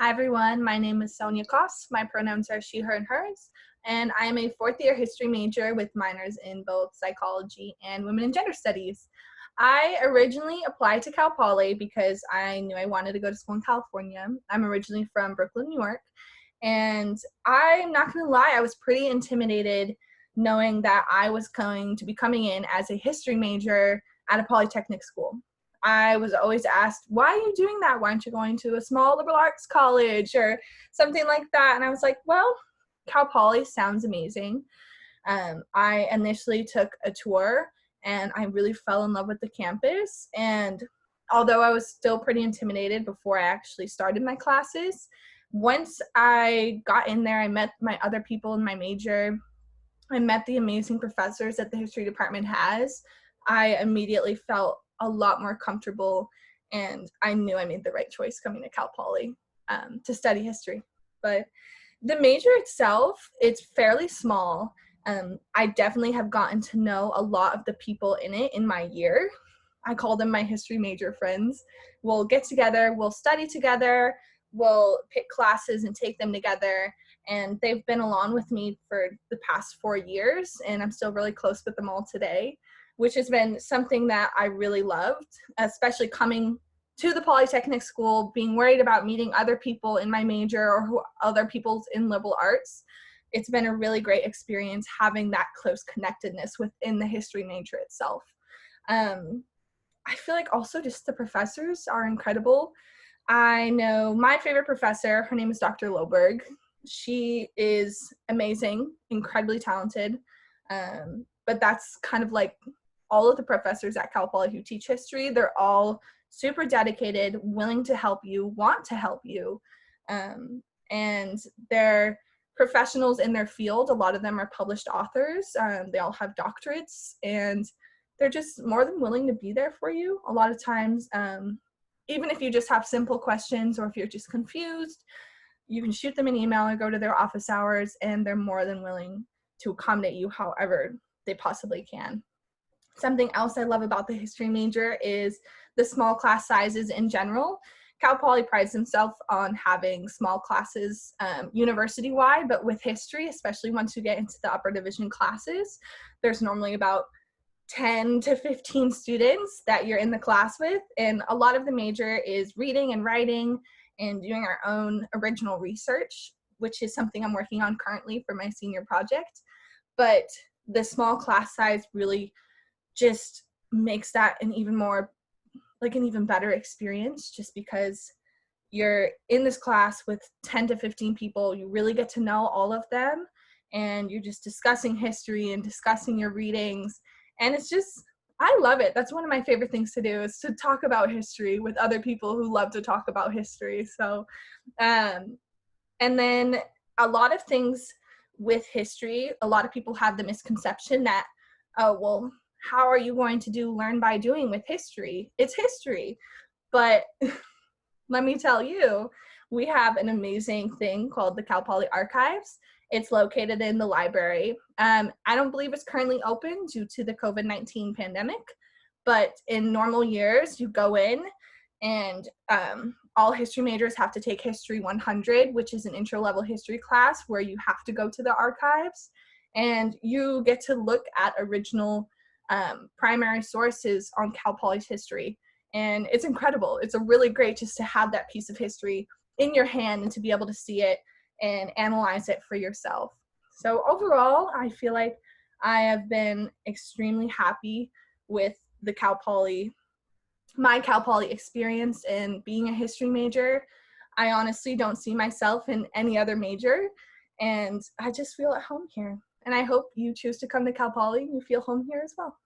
Hi everyone, my name is Sonia Koss. My pronouns are she, her, and hers, and I am a fourth-year history major with minors in both psychology and women and gender studies. I originally applied to Cal Poly because I knew I wanted to go to school in California. I'm originally from Brooklyn, New York, and I'm not going to lie, I was pretty intimidated knowing that I was going to be coming in as a history major at a polytechnic school. I was always asked, why are you doing that? Why aren't you going to a small liberal arts college or something like that? And I was like, well, Cal Poly sounds amazing. I initially took a tour and I really fell in love with the campus. And although I was still pretty intimidated before I actually started my classes, once I got in there, I met my other people in my major. I met the amazing professors that the history department has. I immediately felt a lot more comfortable, and I knew I made the right choice coming to Cal Poly to study history. But the major itself, it's fairly small. I definitely have gotten to know a lot of the people in it in my year. I call them my history major friends. We'll get together, we'll study together, we'll pick classes and take them together. And they've been along with me for the past 4 years, and I'm still really close with them all today, which has been something that I really loved, especially coming to the Polytechnic school, being worried about meeting other people in my major or other people in liberal arts. It's been a really great experience having that close connectedness within the history major itself. I feel like also just the professors are incredible. I know my favorite professor, her name is Dr. Loberg. She is amazing, incredibly talented, but that's kind of like all of the professors at Cal Poly who teach history. They're all super dedicated, willing to help you, want to help you, and they're professionals in their field. A lot of them are published authors. They all have doctorates, and they're just more than willing to be there for you. A lot of times, even if you just have simple questions or if you're just confused, you can shoot them an email or go to their office hours, and they're more than willing to accommodate you however they possibly can. Something else I love about the history major is the small class sizes in general. Cal Poly prides himself on having small classes university-wide, but with history, especially once you get into the upper division classes, there's normally about 10 to 15 students that you're in the class with, and a lot of the major is reading and writing and doing our own original research, which is something I'm working on currently for my senior project. But the small class size really just makes that an even better experience, just because you're in this class with 10 to 15 people, you really get to know all of them, and you're just discussing history and discussing your readings. And it's just, I love it. That's one of my favorite things to do, is to talk about history with other people who love to talk about history. So, and then a lot of things with history, a lot of people have the misconception that, oh, well, how are you going to do learn by doing with history? It's history. But let me tell you, we have an amazing thing called the Cal Poly Archives. It's located in the library. I don't believe it's currently open due to the COVID-19 pandemic, but in normal years, you go in and all history majors have to take History 100, which is an intro-level history class where you have to go to the archives, and you get to look at original primary sources on Cal Poly's history. And it's incredible. It's a really great just to have that piece of history in your hand and to be able to see it and analyze it for yourself. So overall, I feel like I have been extremely happy with the my Cal Poly experience in being a history major. I honestly don't see myself in any other major, and I just feel at home here. And I hope you choose to come to Cal Poly and you feel home here as well.